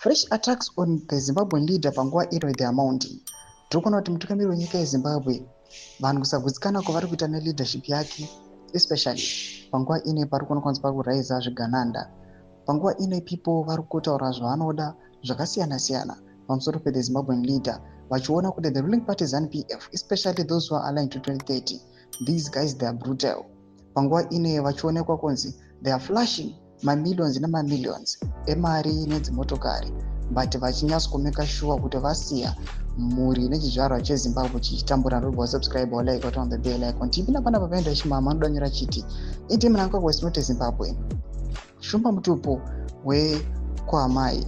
Fresh attacks on the Zimbabwean leader panguva ino they are mounting. Tirikuona kuti mutungamiri wenyika yeZimbabwe vanhu kusagutsikana kwavari kuita neleadership yake, especially panguva ine pari kuona kwanzi pakuraiza zvigananda. Panguva ine people vari kutaura zvavanoda zvakasiyana siyana pamusoro pe the Zimbabwean leader, vachiona kuti the ruling party ZANU-PF, especially those who are aligned to 2030, these guys they are brutal. Panguva ine vachionekwa kunzi they are flashing mamillions nemamillions emari nedzimotokari, but vachinyatsokumeka sure kuti vasiya mhuri nechizvarwa cheZimbabwe chichitambura. Ndobva subscribe like on the bell icon. Tipinda panapa paenda chimama anodanyira chiti iti Mnangagwa is not a Zimbabwean. Shumba mutupo wekwamai,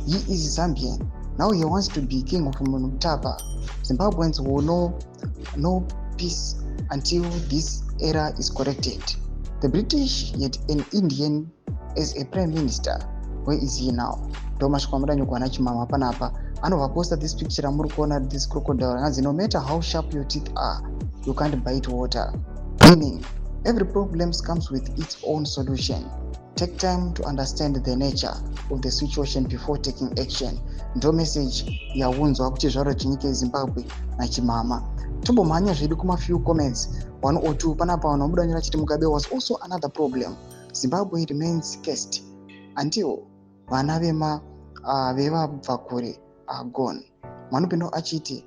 he is Zambian. Now he wants to be king of Mutapa. Zimbabweans will know no peace until this era is corrected. The British yet an Indian as a prime minister. Where is he now? Thomas Kwamada Nyukwana Chimama Panapa. And over posted this picture Amurukona this crocodile. And no matter how sharp your teeth are, you can't bite water. Meaning, every problem comes with its own solution. Take time to understand the nature of the situation before taking action. Ndo message ya unzwa kuti zvaro chinyike Zimbabwe na Chimama. Tombomhanya zvedu kuma few comments 1 or 2 panapa vanomudanyira chiti Mugabe was also another problem. Zimbabwe remains cursed until vana vevabva kure are gone. Mwanupendo achiti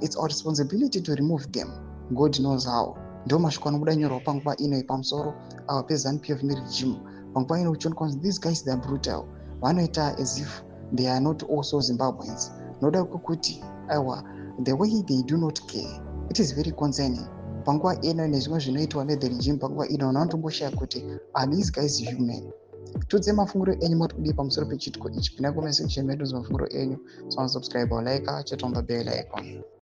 it's our responsibility to remove them. God knows how. Ndo mashoko anomudanyorwa panguva ino pamusoro peZANU-PF neregime. Panguva ino uchionekwa these guys they are brutal. Vanoita as if they are not also Zimbabweans. Noda kuti aiwa the way they do not care, it is very concerning. Panguva ino nezvimwe zvinoitwa nethe regime panguva ino vanotongoshaya kuti are these guys human? Tudze mafunguro enyu motodi pamusoro pechitiko ichi. Pinda comment section medu mafunguro enyu. So subscribe or like chatomba bell icon.